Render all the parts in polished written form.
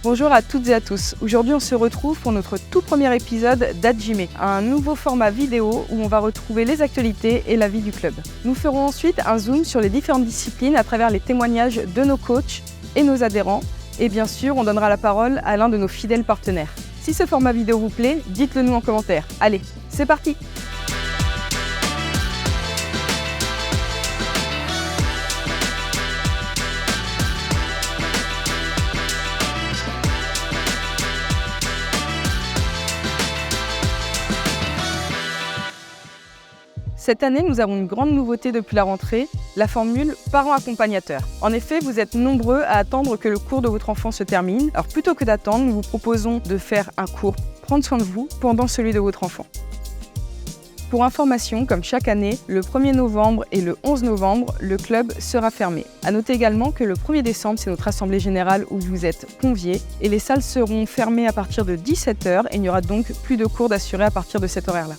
Bonjour à toutes et à tous. Aujourd'hui, on se retrouve pour notre tout premier épisode d'Hajime, un nouveau format vidéo où on va retrouver les actualités et la vie du club. Nous ferons ensuite un zoom sur les différentes disciplines à travers les témoignages de nos coachs et nos adhérents. Et bien sûr, on donnera la parole à l'un de nos fidèles partenaires. Si ce format vidéo vous plaît, dites-le nous en commentaire. Allez, c'est parti! Cette année, nous avons une grande nouveauté depuis la rentrée, la formule parent-accompagnateur. En effet, vous êtes nombreux à attendre que le cours de votre enfant se termine. Alors plutôt que d'attendre, nous vous proposons de faire un cours Prendre soin de vous pendant celui de votre enfant. Pour information, comme chaque année, le 1er novembre et le 11 novembre, le club sera fermé. À noter également que le 1er décembre, c'est notre assemblée générale où vous êtes conviés et les salles seront fermées à partir de 17h et il n'y aura donc plus de cours d'assurés à partir de cet horaire-là.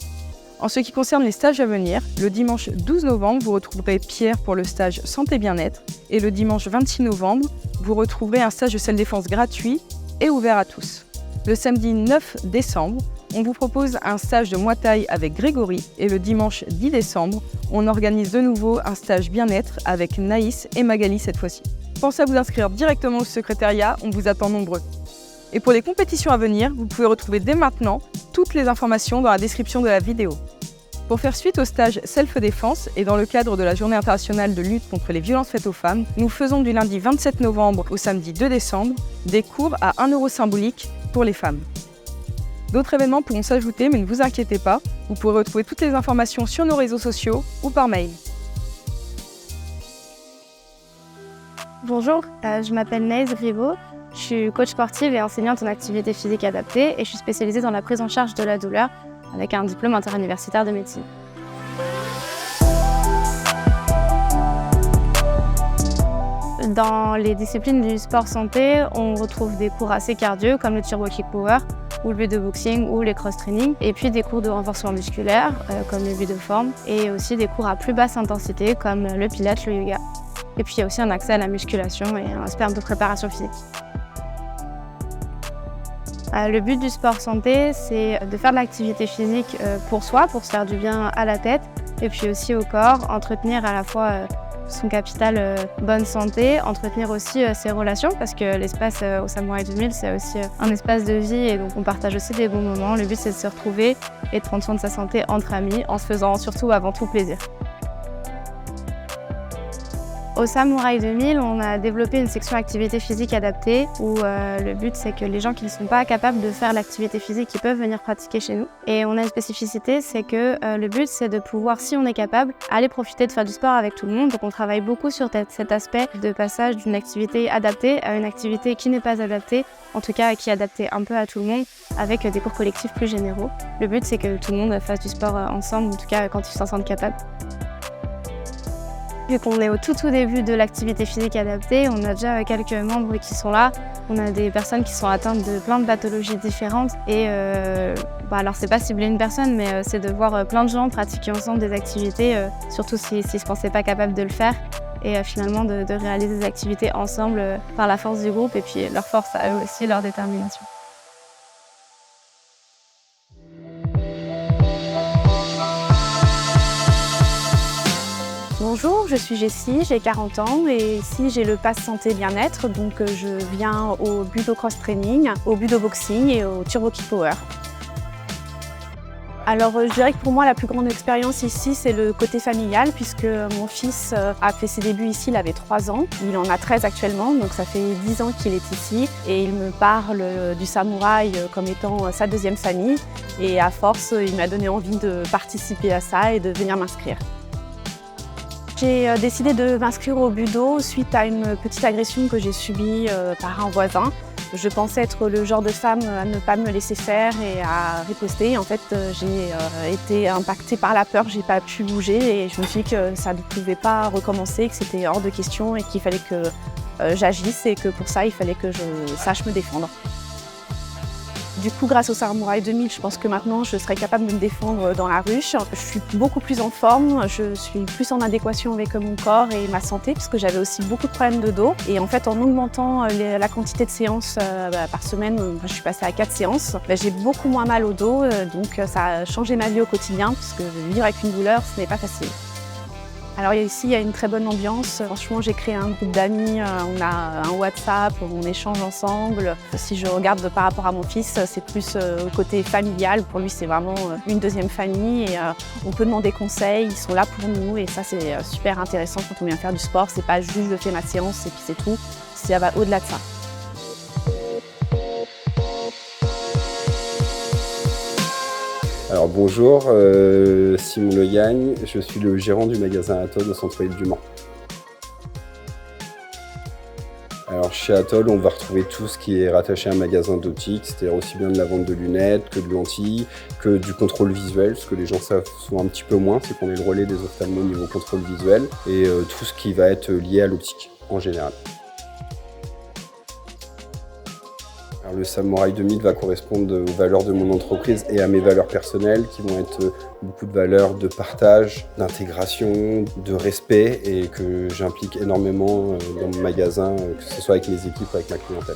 En ce qui concerne les stages à venir, le dimanche 12 novembre, vous retrouverez Pierre pour le stage Santé Bien-être et le dimanche 26 novembre, vous retrouverez un stage de self-défense gratuit et ouvert à tous. Le samedi 9 décembre, on vous propose un stage de Muay Thai avec Grégory et le dimanche 10 décembre, on organise de nouveau un stage bien-être avec Naïs et Magali cette fois-ci. Pensez à vous inscrire directement au secrétariat, on vous attend nombreux. Et pour les compétitions à venir, vous pouvez retrouver dès maintenant toutes les informations dans la description de la vidéo. Pour faire suite au stage Self-Défense et dans le cadre de la Journée internationale de lutte contre les violences faites aux femmes, nous faisons du lundi 27 novembre au samedi 2 décembre des cours à 1 € symbolique pour les femmes. D'autres événements pourront s'ajouter, mais ne vous inquiétez pas, vous pourrez retrouver toutes les informations sur nos réseaux sociaux ou par mail. Bonjour, je m'appelle Naïs Griveau, je suis coach sportive et enseignante en activité physique adaptée et je suis spécialisée dans la prise en charge de la douleur avec un diplôme interuniversitaire de médecine. Dans les disciplines du sport santé, on retrouve des cours assez cardio comme le turbo kick power ou le budo boxing ou les cross-training et puis des cours de renforcement musculaire comme le budo forme et aussi des cours à plus basse intensité comme le pilates, le yoga. Et puis il y a aussi un accès à la musculation et un aspect de préparation physique. Le but du sport santé, c'est de faire de l'activité physique pour soi, pour se faire du bien à la tête et puis aussi au corps, entretenir à la fois son capital bonne santé, entretenir aussi ses relations parce que l'espace au Samouraï 2000, c'est aussi un espace de vie et donc on partage aussi des bons moments. Le but, c'est de se retrouver et de prendre soin de sa santé entre amis en se faisant surtout avant tout plaisir. Au Samouraï 2000, on a développé une section activité physique adaptée où le but c'est que les gens qui ne sont pas capables de faire l'activité physique, ils peuvent venir pratiquer chez nous. Et on a une spécificité, c'est que le but c'est de pouvoir, si on est capable, aller profiter de faire du sport avec tout le monde. Donc on travaille beaucoup sur cet aspect de passage d'une activité adaptée à une activité qui n'est pas adaptée, en tout cas qui est adaptée un peu à tout le monde, avec des cours collectifs plus généraux. Le but c'est que tout le monde fasse du sport ensemble, en tout cas quand ils s'en sentent capables. Vu qu'on est au tout début de l'activité physique adaptée, on a déjà quelques membres qui sont là. On a des personnes qui sont atteintes de plein de pathologies différentes. Et alors c'est pas cibler une personne, mais c'est de voir plein de gens pratiquer ensemble des activités, surtout s'ils ne se pensaient pas capables de le faire. Et finalement de réaliser des activités ensemble par la force du groupe et puis leur force à eux aussi, leur détermination. Bonjour, je suis Jessie, j'ai 40 ans et ici j'ai le pass santé bien-être, donc je viens au budo cross-training, au budo boxing et au turbo kick power. Alors je dirais que pour moi la plus grande expérience ici c'est le côté familial puisque mon fils a fait ses débuts ici, il avait 3 ans, il en a 13 actuellement donc ça fait 10 ans qu'il est ici et il me parle du samouraï comme étant sa deuxième famille et à force il m'a donné envie de participer à ça et de venir m'inscrire. J'ai décidé de m'inscrire au budo suite à une petite agression que j'ai subie par un voisin. Je pensais être le genre de femme à ne pas me laisser faire et à riposter. En fait, j'ai été impactée par la peur, j'ai pas pu bouger et je me suis dit que ça ne pouvait pas recommencer, que c'était hors de question et qu'il fallait que j'agisse et que pour ça, il fallait que je sache me défendre. Du coup, grâce au Samouraï 2000, je pense que maintenant, je serai capable de me défendre dans la rue. Je suis beaucoup plus en forme, je suis plus en adéquation avec mon corps et ma santé, parce que j'avais aussi beaucoup de problèmes de dos. Et en fait, en augmentant la quantité de séances par semaine, je suis passée à 4 séances, j'ai beaucoup moins mal au dos, donc ça a changé ma vie au quotidien, parce que vivre avec une douleur, ce n'est pas facile. Alors ici, il y a une très bonne ambiance. Franchement, j'ai créé un groupe d'amis, on a un WhatsApp, on échange ensemble. Si je regarde par rapport à mon fils, c'est plus côté familial. Pour lui, c'est vraiment une deuxième famille et on peut demander conseil, ils sont là pour nous et ça, c'est super intéressant quand on vient faire du sport. C'est pas juste je fais ma séance et puis c'est tout, ça va au-delà de ça. Alors bonjour, Simon Le Gagne, je suis le gérant du magasin Atoll au centre-ville du Mans. Alors chez Atoll, on va retrouver tout ce qui est rattaché à un magasin d'optique, c'est-à-dire aussi bien de la vente de lunettes que de lentilles, que du contrôle visuel, ce que les gens savent souvent un petit peu moins, c'est qu'on est le relais des ophtalmos au niveau contrôle visuel, et tout ce qui va être lié à l'optique en général. Alors, le Samouraï 2000 va correspondre aux valeurs de mon entreprise et à mes valeurs personnelles qui vont être beaucoup de valeurs de partage, d'intégration, de respect et que j'implique énormément dans mon magasin, que ce soit avec mes équipes ou avec ma clientèle.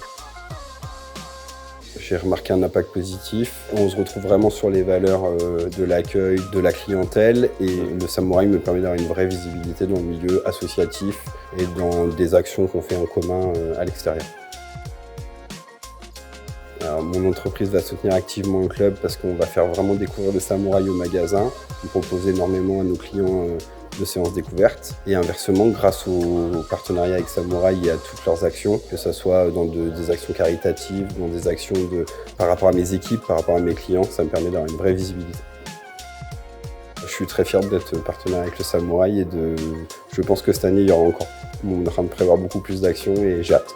J'ai remarqué un impact positif. On se retrouve vraiment sur les valeurs de l'accueil, de la clientèle et le Samouraï me permet d'avoir une vraie visibilité dans le milieu associatif et dans des actions qu'on fait en commun à l'extérieur. Alors, mon entreprise va soutenir activement le club parce qu'on va faire vraiment découvrir le Samouraï au magasin. On propose énormément à nos clients de séances découvertes. Et inversement, grâce au partenariat avec Samouraï et à toutes leurs actions, que ce soit dans des actions caritatives, dans des actions par rapport à mes équipes, par rapport à mes clients, ça me permet d'avoir une vraie visibilité. Je suis très fier d'être partenaire avec le Samouraï et je pense que cette année, on est en train de prévoir beaucoup plus d'actions et j'ai hâte.